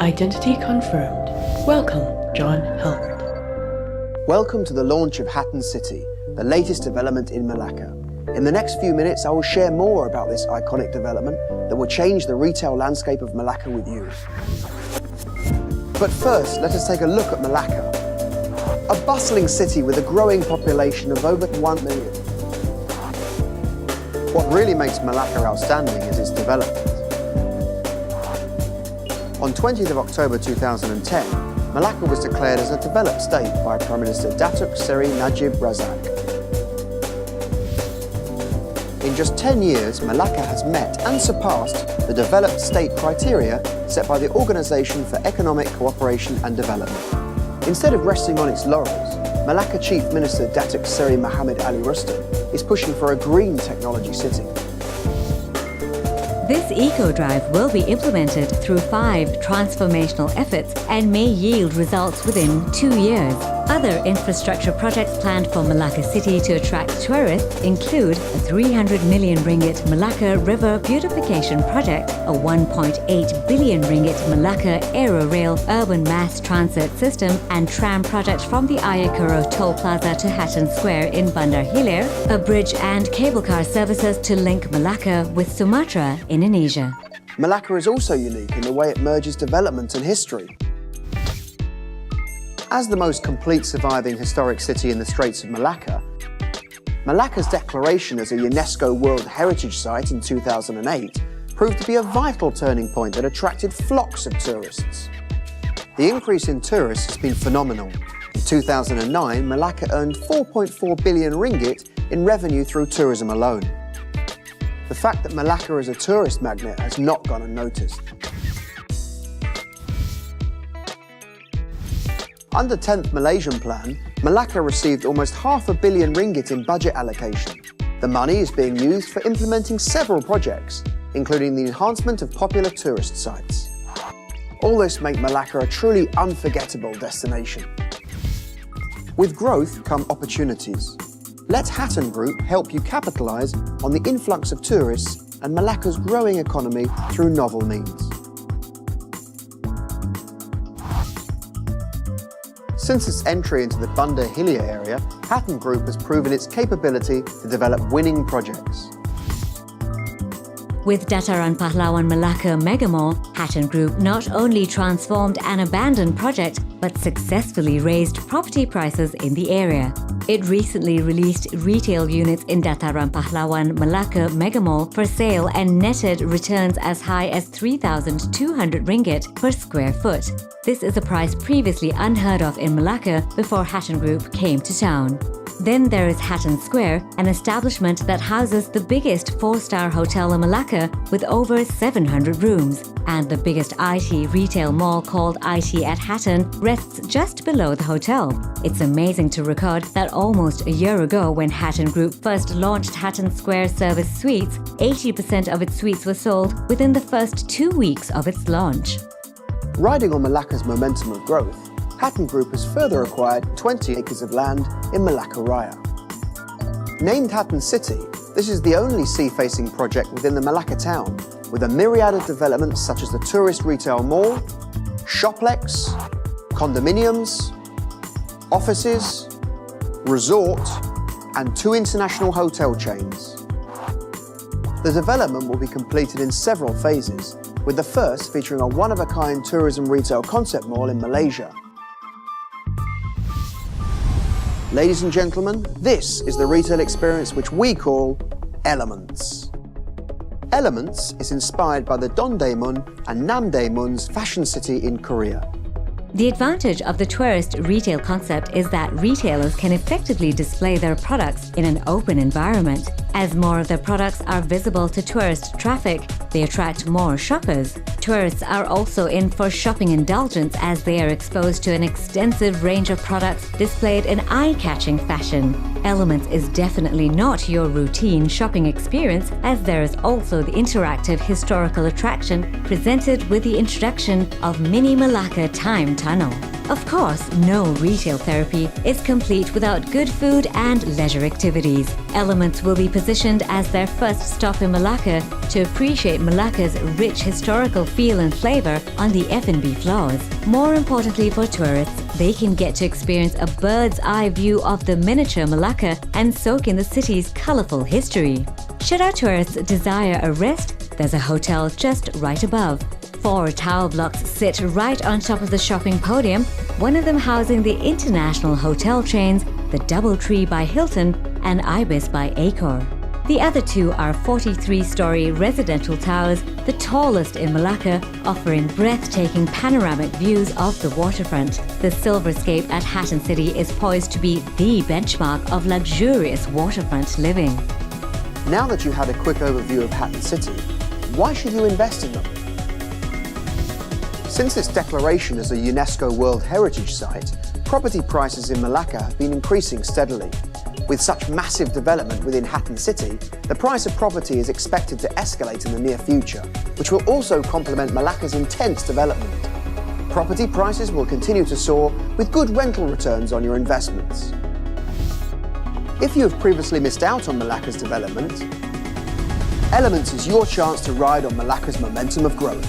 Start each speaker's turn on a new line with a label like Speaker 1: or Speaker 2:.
Speaker 1: Identity confirmed. Welcome, John Helmut.
Speaker 2: Welcome to the launch of Hatten City, the latest development in Melaka. In the next few minutes, I will share more about this iconic development that will change the retail landscape of Melaka with you. But first, let us take a look at Melaka, a bustling city with a growing population of over 1 million. What really makes Melaka outstanding is its development. On 20th of October 2010, Melaka was declared as a developed state by Prime Minister Datuk Seri Najib Razak. In just 10 years, Melaka has met and surpassed the developed state criteria set by the Organisation for Economic Cooperation and Development. Instead of resting on its laurels, Melaka Chief Minister Datuk Seri Mohammed Ali Rustam is pushing for a green technology city.
Speaker 3: This eco-drive will be implemented through 5 transformational efforts and may yield results within 2 years. Other infrastructure projects planned for Melaka City to attract tourists include a 300 million ringgit Melaka River Beautification Project, a 1.8 billion ringgit Melaka Aerorail Urban Mass Transit System and tram project from the Ayakuro Toll Plaza to Hatten Square in Bandar Hilir, a bridge and cable car services to link Melaka with Sumatra, Indonesia.
Speaker 2: Melaka is also unique in the way it merges development and history. As the most complete surviving historic city in the Straits of Melaka, Melaka's declaration as a UNESCO World Heritage Site in 2008 proved to be a vital turning point that attracted flocks of tourists. The increase in tourists has been phenomenal. In 2009, Melaka earned 4.4 billion ringgit in revenue through tourism alone. The fact that Melaka is a tourist magnet has not gone unnoticed. Under 10th Malaysian Plan, Melaka received almost £500 million ringgit in budget allocation. The money is being used for implementing several projects, including the enhancement of popular tourist sites. All this makes Melaka a truly unforgettable destination. With growth come opportunities. Let Hatten Group help you capitalise on the influx of tourists and Melaka's growing economy through novel means. Since its entry into the Bandar Hilir area, Hatten Group has proven its capability to develop winning projects.
Speaker 3: With Dataran Pahlawan Melaka Mega Mall, Hatten Group not only transformed an abandoned project, but successfully raised property prices in the area. It recently released retail units in Dataran Pahlawan Melaka Mega Mall for sale and netted returns as high as 3,200 ringgit per square foot. This is a price previously unheard of in Melaka before Hatten Group came to town. Then there is Hatten Square, an establishment that houses the biggest 4-star hotel in Melaka with over 700 rooms. And the biggest IT retail mall called IT at Hatten rests just below the hotel. It's amazing to record that almost a year ago when Hatten Group first launched Hatten Square Service Suites, 80% of its suites were sold within the first 2 weeks of its launch.
Speaker 2: Riding on Melaka's momentum of growth, Hatten Group has further acquired 20 acres of land in Melaka Raya. Named Hatten City, this is the only sea-facing project within the Melaka town, with a myriad of developments such as the tourist retail mall, shoplex, condominiums, offices, resort, and 2 international hotel chains. The development will be completed in several phases, with the first featuring a one-of-a-kind tourism retail concept mall in Malaysia. Ladies and gentlemen, this is the retail experience which we call Elements. Elements is inspired by the Dongdaemun and Namdaemun's fashion city in Korea.
Speaker 3: The advantage of the tourist retail concept is that retailers can effectively display their products in an open environment. As more of their products are visible to tourist traffic, they attract more shoppers. Tourists are also in for shopping indulgence as they are exposed to an extensive range of products displayed in eye-catching fashion. Elements is definitely not your routine shopping experience, as there is also the interactive historical attraction presented with the introduction of Mini Melaka Time Tunnel. Of course, no retail therapy is complete without good food and leisure activities. Elements will be positioned as their first stop in Melaka to appreciate Melaka's rich historical feel and flavour on the F&B floors. More importantly for tourists, they can get to experience a bird's eye view of the miniature Melaka and soak in the city's colourful history. Should our tourists desire a rest, there's a hotel just right above. 4 tower blocks sit right on top of the shopping podium, one of them housing the international hotel chains, the Doubletree by Hilton and Ibis by Accor. The other 2 are 43-storey residential towers, the tallest in Melaka, offering breathtaking panoramic views of the waterfront. The Silverscape at Hatten City is poised to be the benchmark of luxurious waterfront living.
Speaker 2: Now that you had a quick overview of Hatten City, why should you invest in them? Since its declaration as a UNESCO World Heritage Site, property prices in Melaka have been increasing steadily. With such massive development within Hatten City, the price of property is expected to escalate in the near future, which will also complement Melaka's intense development. Property prices will continue to soar with good rental returns on your investments. If you have previously missed out on Melaka's development, Elements is your chance to ride on Melaka's momentum of growth.